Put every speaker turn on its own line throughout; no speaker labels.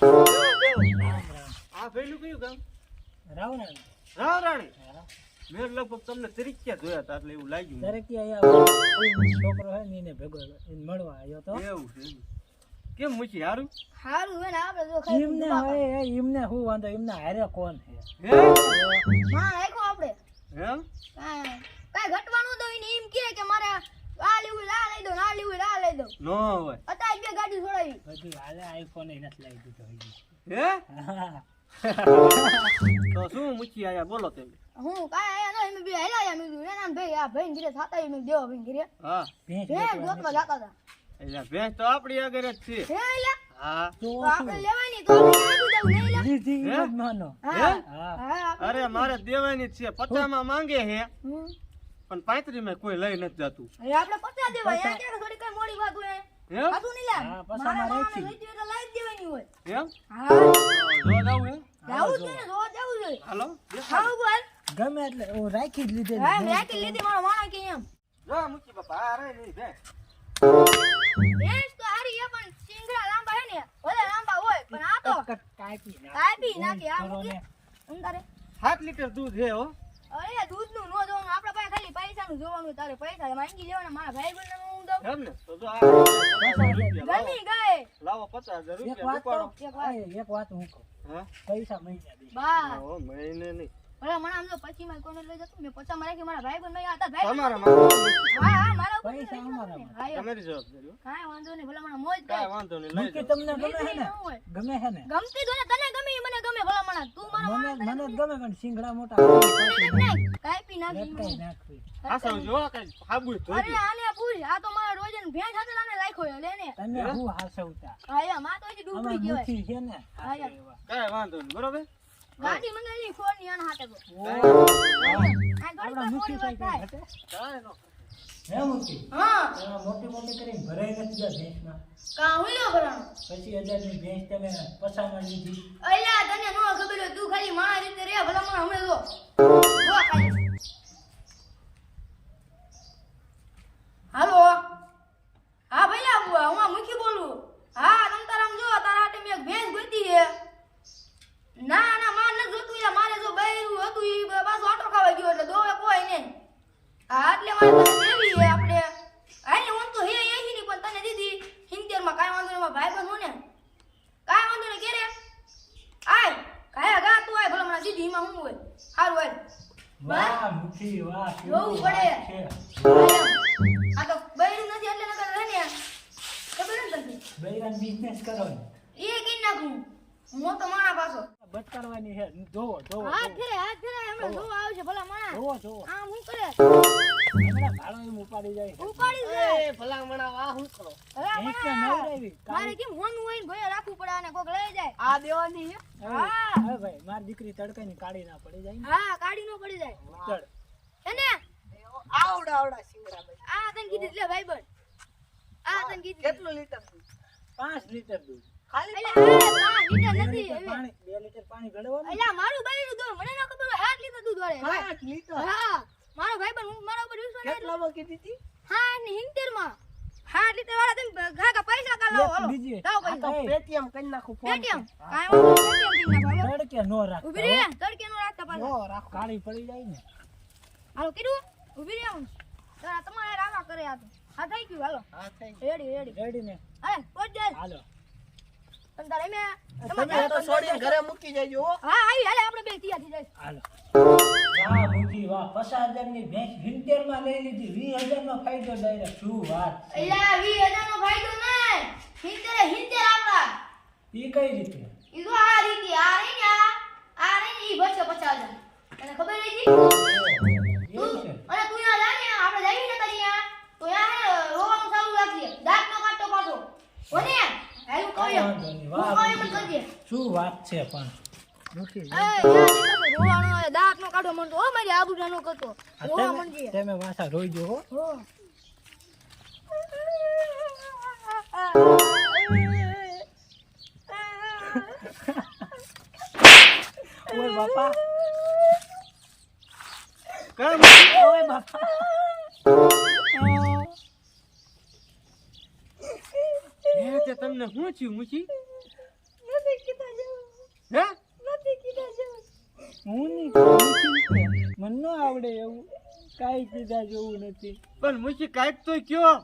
આ ભઈલું કયું ગામ?
રાવરાણી.
રાવરાણી. મેં લગભગ તમને તરીક્યા જોયા હતા એટલે એવું લાગ્યું.
તરીકે અહીંયા છોકરો હે ને એને ભેગો એને મળવા આવ્યો તો.
એવું છે. કેમ મૂકી હારું?
હારું હે ને આપણે જો ખાઈ
એમને હવે એમને શું વાંધો એમને હારે કોણ છે?
હે?
માં રાખ્યો આપણે.
એમ?
કાઈ ઘટવાનું તો એને એમ કહે કે મારે આ લેવું આ લઈ દો આ લેવું આ લઈ દો.
નો હોય.
અત્યારે બે ગાડી છોડાવી.
બધું હાલે આઈફોન એ નથી લાવી દીધો હજી.
હે?
હા.
તો શું મૂકી આયા બોલો તમે?
હું કાઈ આયા ન એમ બે હેલાયા મે એના ભાઈ આ ભાઈ ઘરે થાતા એમ દેવા ભાઈ ઘરે.
હા.
ભેંસ
હે ગોતવા જાતા હતા.
એટલે ભેંસ તો આપણી આગળ જ છે.
હે એલા
હા.
તો
તો આપણે લેવાની તો આપણે આગળ જાવ નહીં એલા.
લીધી
હે?
ઈ જ માનો.
હા
હા.
હા
અરે મારે દેવાની જ છે 50 માં માંગે છે
હમ
પણ 35 માં કોઈ લઈ નથી જતું.
અરે આપણે 50 દેવા યાર કે થોડી કઈ મોડી વાત હોય
હે?
સાચું નહીં લા
હા, પછી
મારા
અમારે
મામાને
નથી.
લઈ તો લઈ જ દેવાની હોય
એમ?
હા
જો જાવું હે?
જાવું જ ને જો જાવું જોઈએ
હાલો.
હા બોલ
ગમે એટલે હું રાખી જ લીધેલી.
હા મેં કે લીધી મારો માણા કે એમ
જો મૂકી બાપા આ રે નહીં ભેંસ.
ભેંસ તો હારી હે પણ સિંગડા લાંબા હે ને ભલે લાંબા હોય પણ આ તો
કાપી નાખ.
કાપી નાખે આ
કરો
મૂકી
ને.
અંધારે
7 લીટર દૂધ છે હો.
અરે દૂધનું નો જોવાનું આપણા પાસે ખાલી પૈસાનું જોવાનું તારે પૈસા માંગી લેવાના મારા ભાઈ બંને હું દઉં
એમ ને? તો જો આ 50,000 રૂપિયા લાવો.
ગમી ગઈ
લાવો 50,000
એક
રૂપિયા
વાત
ઉપાડો.
તો એક વાત હું કહું.
હા?
પૈસા મહિના દે.
બા
હો, મહિને નહીં.
ભલે મને આમ તો પછી માં કોને લઈ જતું મેં પછા માં રાખી મારા ભાઈ બંને હતા ભાઈ
તમારા માં
હા હા મારા ઉપર
પૈસા અમારા માં.
હા
તમારી જવાબદારી હો.
કાઈ વાંધો નહીં ભલે મને મોજ
કાંઈ
થાય
વાંધો નહીં લઈ
મૂકી
જાઓ.
તમને ગમે હે ને? ગમે હે ને?
ગમતી તો ને તને ગમી મને ગમે ભલા મને તું મારો
મને જ ગમે પણ સિંગડા મોટા
કાપી નાખી
લટકાઈ નાખવી.
આ સૌ જો કાંઈ સાબુ ધોઈ
અરે આને પૂછ આ તો મારા રોજ ભેંસ સાથે લાને રાખ્યો લે ને
તને હું હાસવતા.
આયા માં તો હજી
આમાં
ડૂબડી કહેવાય
મુઠી છે ને
હા, યાર.
એવા.
કાંઈ વાંધો નહીં બરોબર.
ગાડી મંગાવી ફોન ની આના હાથે ગો
આપણા મુઠી થાય
થાય
ઘટે?
કાંઈ નો.
હે મુઠી?
હા
એમાં મોટી મોટી કરીને ભરાઈ નથી ગયા ભેંસમાં.
કા હુલ્યો ભરાણો
પછી 1000 ની ભેંસ તમે પસામાં લીધી.
અલ્યા તને નો ખબર હોય તું ખાલી મારા રીતે રે ભલા મને હમે જો જો ખાલી હાલો હા ભૈયા બુઆ હું આ મુખી બોલું હા તમ તારામ જો તારા હાટે મેં એક ભેંસ ગોતી છે ના ના માર ન જોતું યાર મારે જો બૈરું હતું ઈ પાછો આટો ખાવા ગયો એટલે દોવે કોઈ નહીં હા એટલે મારે તને દેવી છે આપણે આને હું તો હે એહી ની પણ તને દીધી 70 માં કાઈ વાંધો નહીં મારા ભાઈ બન હું ને કાઈ વાંધો નહીં કે રે આય કાયા ગા તું આય ભલા મને દીધી માં હું હોય હારું હોય
વાહ મુઠી વાહ
જોવું
કેવું
પડે.
વાત છે.
આ તો બૈરું નથી એટલે નકર રહે ને ખબર ને તને
બૈરાન બિઝનેસ કરો ને.
એ કઈ નાખું હું તો માણા પાછો
બટકારવાની છે જોવો જોવો
હાથ ફેરે હમણાં જો આવશે ભલા માણા
જોવો જોવો.
આમ હું કરે
હમણાં ભાડો એમ ઉપાડી જાય.
ઉપાડી દે
ભલામણા વાહ હું કરો.
હવે
ભેંસને
માણા
નવરાવી.
મારે કેમ હોનું હોય ને ભયા રાખવું પડે અને કોક લઈ જાય
આ દેવાની છે.
હા
હવે ભાઈ મારી દીકરી તડકાની કાઢી ના પડી જાય ને.
હા કાઢી નો પડી જાય
ચડ.
એને
આવડા સિંગડા ભાઈ.
આ તને કીધી એટલે ભાઈ બન આ તને કીધી
કેટલું લીટર દૂધ?
5 લીટર દૂધ.
એટલે આ લીટર
2
નથી
લીટર પાણી 2 લીટર પાણી ગળવાનું.
અલ્યા મારું બૈરું દો મને ના ખબર હોય 7 લીટર દૂધ વાળે
5 લીટર.
હા મારો ભાઈ બન મારા ઉપર વિશ્વાસ નથી
કેટલામાં કીધી હતી?
હા ને 70 માં 7 લીટર વાળા તમે ઘાઘા પૈસા કા લાવો હાલો
બીજી.
લાવો
આ તો
પૈસા
પેટીએમ કરી નાખું ફોન.
પેટીએમ કાઈ વાંધો નહીં પેટીએમ થી નાખો
તડકે નો રાખતા.
ઉભી રે તડકે નો રાખતા પાછા
રાખો.
કાળી પડી જાય ને.
હાલો કીધું ઉભી રે હું તારા તમારે રાવા કરે આ તો હા થઈ ગયું હાલો
હા થઈ.
રેડી રેડી
રેડી ને.
અરે પહોંચ જાય
હાલો.
તમ તારે મે
તમે તો છોડીને ઘરે મૂકી જજો હો.
હા આવી હાલે આપણે બે તૈયાર થઈ જાય
હાલો. વાહ મુઠી વાહ 50,000 ની ભેંસ 70 માં લઈ લીધી 20,000 નો ફાયદો ડાયરેક્ટ. શું વાત છે.
અલ્યા 20,000 નો ફાયદો નહીં 70 આપડા
ઈ કઈ રીતે?
ઈ તો આ રીતે આ રહી ને આ રહી ને ઈ બચે 50,000 તને ખબર નથી
એવું છે.
અને તું યા જા ને આપણે જઈએ ને તારી યા તો યા રોવાનું ચાલુ રાખજે દાંત નો કાટો પાછો ઓને હાલ કહો
કાંઈ વાંધો નહીં.
હું
વાહ
કહું એમ
મુઠી.
કરજે
શું વાત છે પણ મુઠી.
એ યા ને રોવાનો દાંત નો કાટો મંડો ઓ મારી આબરૂ નો કરતો
આ
રોવા
તમે-
મંડી
તમે પાછા રોઈ જો હો.
હો
ઓય બાપા
કેમ?
ઓય બાપા
એ તે તમને શું થયું મૂકી?
નથી કીધું
હું નહીં ખાઉં, મને ન આવડે એવું કાંઈ કીધા જેવું નથી.
પણ મુછી કાંઈક તો કયો.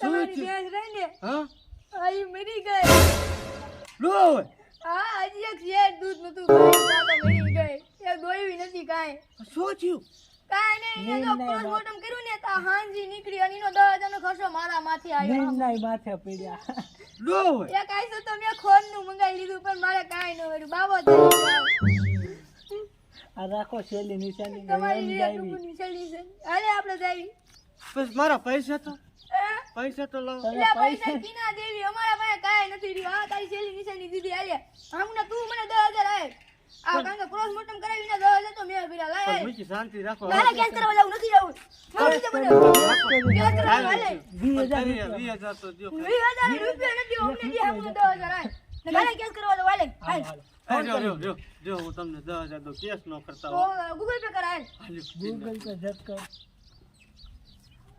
તમારી ભેંસ રહી ને
હા
આ ઈ મરી ગઈ.
લો હોય.
હા હજી એક શેર દૂધ નતું કાંઈ તો મરી ગઈ. એ દોયવી નથી કાંઈ.
શું થયું?
કાંઈ નહીં, એ તો પોસ્ટમોર્ટમ કર્યું ને તા હાંજી નીકળી અને એનો 10,000 નો ખર્ચો મારા માથે આવ્યો.
નિર્ણય માથે પડ્યા.
લો હોય.
એ કાંઈ તો મેં ખોરનું મંગાવી લીધું પણ મારે કાંઈ ન મળ્યું. બાબો થઈ
આ રાખો છેલ્લી નિશાની
તમારી
એમ
રે
જાવી.
ટુકુની છેલ્લી છે. હાલે આપણે જાવી.
બસ મારા પૈસા તો
હે?
પૈસા તો લાવો.
તમે
એટલે
પૈસા
પૈસા કીના દેવી અમારા પાસે કાંઈ નથી રહ્યું. આ તારી છેલ્લી નિશાની દીધી હાલે. હમણાં તું મને 10,000 આય. આ કારણ કે પોસ્ટમોર્ટમ કરાવીને 10,000 તો મેં ભર્યા. લાય
પણ
આય.
મુછી શાંતિ રાખો.
મારે કેસ કરવા જવું નથી જવું. મારે બીજે બધે કેસ કરવા હાલે.
20,000
20,000 તો દ્યો.
20,000 રૂપિયા નથી અમને દે આપણે 10,000 આય. ને મારે કેસ કરવા જવું હાલે. હાલ.
જો હું તમને 10,000 દો, કેસ નો કરતા
તો
હો.
ગૂગલ પે કર હાલ.
ગૂગલ પે જત કર.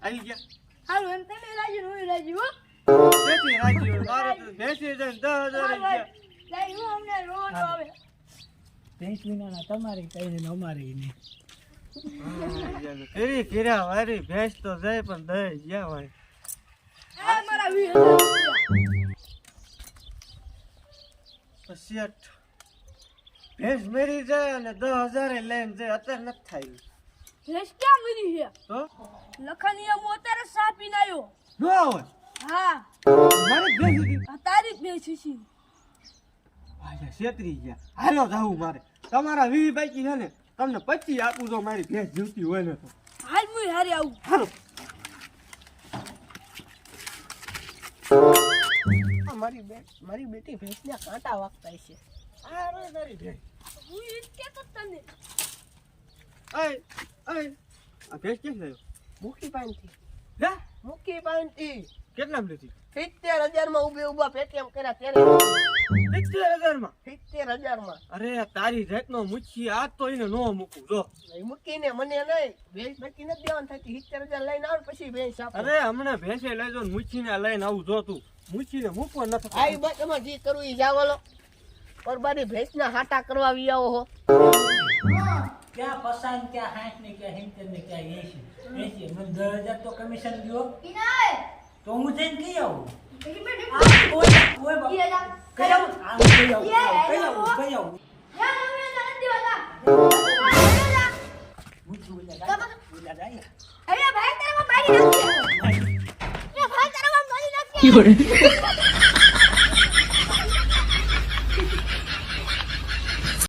આવી ગયા.
હાલ એમ તમે રાજી ને હું રાજી હો.
તેથી રાજી હોય. મારે તો ભેંસી જઈને 10,000
હા,
જ ગયા.
ભાઈ હું અમને રોવાનો આવે.
ભેંસ વિનાના તમારી કઈ ને અમારી નહીં.
ફેરી ફેર્યા વારી ભેંસ તો જાય પણ દઈ ગયા હોય.
એ મારા 20,000 રૂપિયા.
પછી આ ભેંસ મેરી જાય અને 10,000 લઈને જાય. અત્યારે નથી થાય
ભેંસ ક્યાં મરી છે?
તો
લખાની હું અત્યારે ચા પીને આવ્યો.
ન હોય.
હા
મારે ભેંસ હતી.
આ તારી જ ભેંસ છે.
ભાઈ છેતરી ગયા. હાલો જાવું મારે. તમારા 20 બાકી છે ને, તમને 25 આપું તો મારી ભેંસ જીવતી હોય ને તો.
હાલ હું હારે આવું.
હાલો.
મારી બેટી ભેંસના કાંટા વાગતા છે.
આ રે તારી ભેંસ.
હું ઈ જ કહેતો જ તને.
અય આ ભેંસ ક્યાં થયો?
મુખી પાનથી
લે
મુખી પાનથી
કેટલામ લીધી?
70,000 માં ઉભા પેટીએમ કર્યા ત્યારે
70,000 માં.
70,000 માં
અરે તારી જાતનો મુચ્છી આ તો એને નો મૂકું જો.
મૂકીને મને નહીં ભેંસ બેટી નથી દેવાની થતી 70,000 લઈને આવ પછી ભેંસ આપો.
અરે હમણાં ભેંસે લઈ જો મુચ્છીને લઈને આવું જો તું. મુચ્છીને મૂકવા ન થતું.
આઈ બસ એમાં જે કરવું ઈ જાવલો પરબારી ભેંસના હાટા કરવા આવી આવો હો.
क्या पसंद क्या हाथ ने क्या हिंदन ने क्या ये ऐसे मैं 10,000 तो कमीशन दियो
પીનાય.
तो હું જઈને કઈ આવું
ઈ બેટી
આ ઓય બાપ
ઈ જા.
કઈ આવું આ કઈ આવું
યે,
કઈ આવું કઈ આવું
યા તમે નથી દેવાતા.
મુઠ્ઠી ઉલા જાય
અરે ભાઈ તારા માં મારી નાખી. એ ભાઈ તારા માં મારી નાખી.